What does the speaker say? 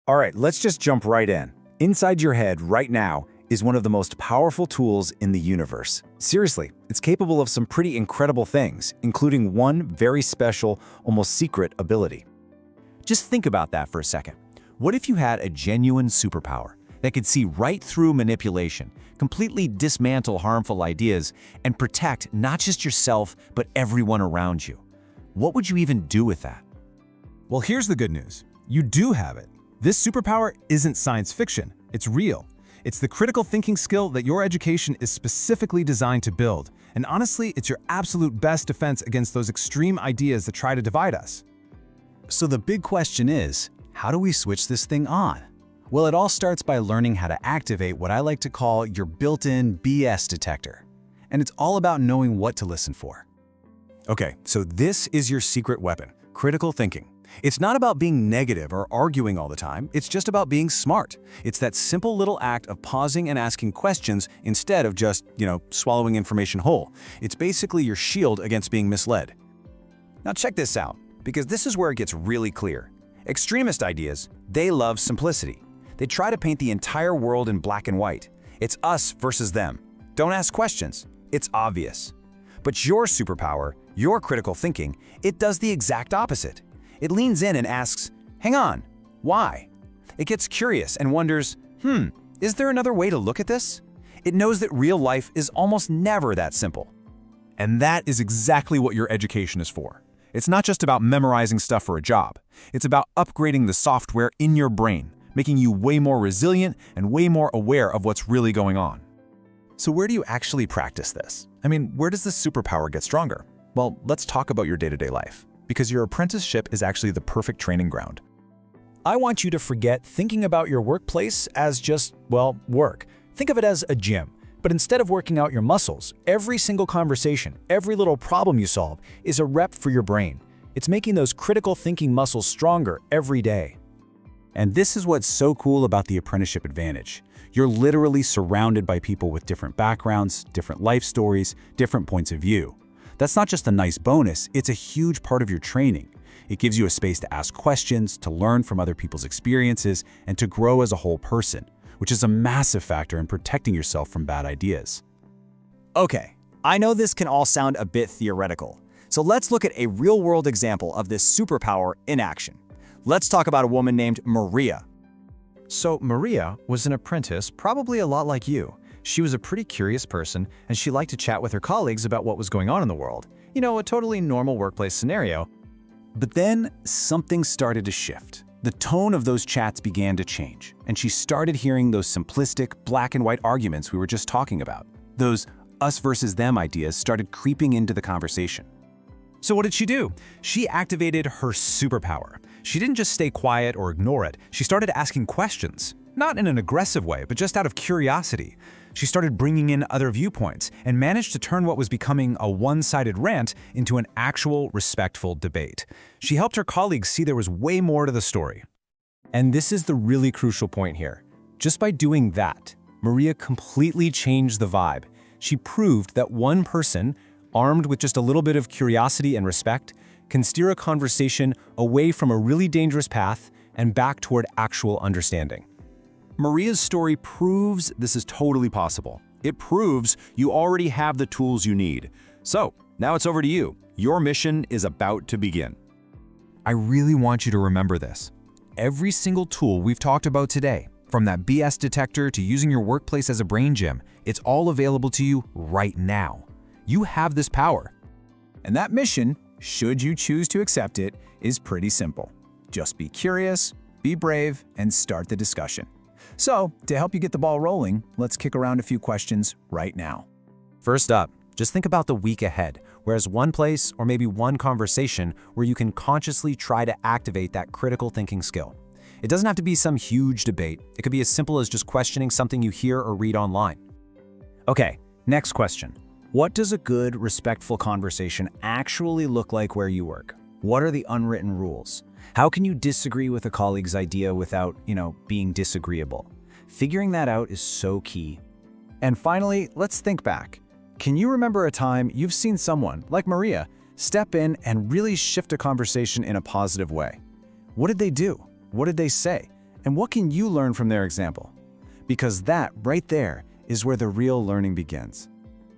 All right, let's just jump right in. Inside your head right now is one of the most powerful tools in the universe. Seriously, it's capable of some pretty incredible things, including one very special, almost secret ability. Just think about that for a second. What if you had a genuine superpower that could see right through manipulation, completely dismantle harmful ideas, and protect not just yourself, but everyone around you? What would you even do with that? Well, here's the good news. You do have it. This superpower isn't science fiction. It's real. It's the critical thinking skill that your education is specifically designed to build. And honestly, it's your absolute best defense against those extreme ideas that try to divide us. So the big question is, how do we switch this thing on? Well, it all starts by learning how to activate what I like to call your built-in BS detector. And it's all about knowing what to listen for. Okay, so this is your secret weapon, critical thinking. It's not about being negative or arguing all the time, it's just about being smart. It's that simple little act of pausing and asking questions instead of just, swallowing information whole. It's basically your shield against being misled. Now check this out, because this is where it gets really clear. Extremist ideas, they love simplicity. They try to paint the entire world in black and white. It's us versus them. Don't ask questions. It's obvious. But your superpower, your critical thinking, it does the exact opposite. It leans in and asks, hang on, why? It gets curious and wonders, is there another way to look at this? It knows that real life is almost never that simple. And that is exactly what your education is for. It's not just about memorizing stuff for a job. It's about upgrading the software in your brain, making you way more resilient and way more aware of what's really going on. So where do you actually practice this? I mean, where does this superpower get stronger? Well, let's talk about your day-to-day life, because your apprenticeship is actually the perfect training ground. I want you to forget thinking about your workplace as just, work. Think of it as a gym. But instead of working out your muscles, every single conversation, every little problem you solve is a rep for your brain. It's making those critical thinking muscles stronger every day. And this is what's so cool about the apprenticeship advantage. You're literally surrounded by people with different backgrounds, different life stories, different points of view. That's not just a nice bonus, it's a huge part of your training. It gives you a space to ask questions, to learn from other people's experiences, and to grow as a whole person, which is a massive factor in protecting yourself from bad ideas. Okay, I know this can all sound a bit theoretical, so let's look at a real-world example of this superpower in action. Let's talk about a woman named Maria. So Maria was an apprentice, probably a lot like you. She was a pretty curious person, and she liked to chat with her colleagues about what was going on in the world. You know, a totally normal workplace scenario. But then something started to shift. The tone of those chats began to change, and she started hearing those simplistic black and white arguments we were just talking about. Those us versus them ideas started creeping into the conversation. So what did she do? She activated her superpower. She didn't just stay quiet or ignore it. She started asking questions. Not in an aggressive way, but just out of curiosity. She started bringing in other viewpoints and managed to turn what was becoming a one-sided rant into an actual, respectful debate. She helped her colleagues see there was way more to the story. And this is the really crucial point here. Just by doing that, Maria completely changed the vibe. She proved that one person, armed with just a little bit of curiosity and respect, can steer a conversation away from a really dangerous path and back toward actual understanding. Maria's story proves this is totally possible. It proves you already have the tools you need. So, now it's over to you. Your mission is about to begin. I really want you to remember this. Every single tool we've talked about today, from that BS detector to using your workplace as a brain gym, it's all available to you right now. You have this power. And that mission, should you choose to accept it, is pretty simple. Just be curious, be brave, and start the discussion. So, to help you get the ball rolling, let's kick around a few questions right now. First up, just think about the week ahead, whereas one place or maybe one conversation where you can consciously try to activate that critical thinking skill. It doesn't have to be some huge debate. It could be as simple as just questioning something you hear or read online. Okay, next question. What does a good, respectful conversation actually look like where you work? What are the unwritten rules? How can you disagree with a colleague's idea without, being disagreeable? Figuring that out is so key. And finally, let's think back. Can you remember a time you've seen someone, like Maria, step in and really shift a conversation in a positive way? What did they do? What did they say? And what can you learn from their example? Because that, right there, is where the real learning begins.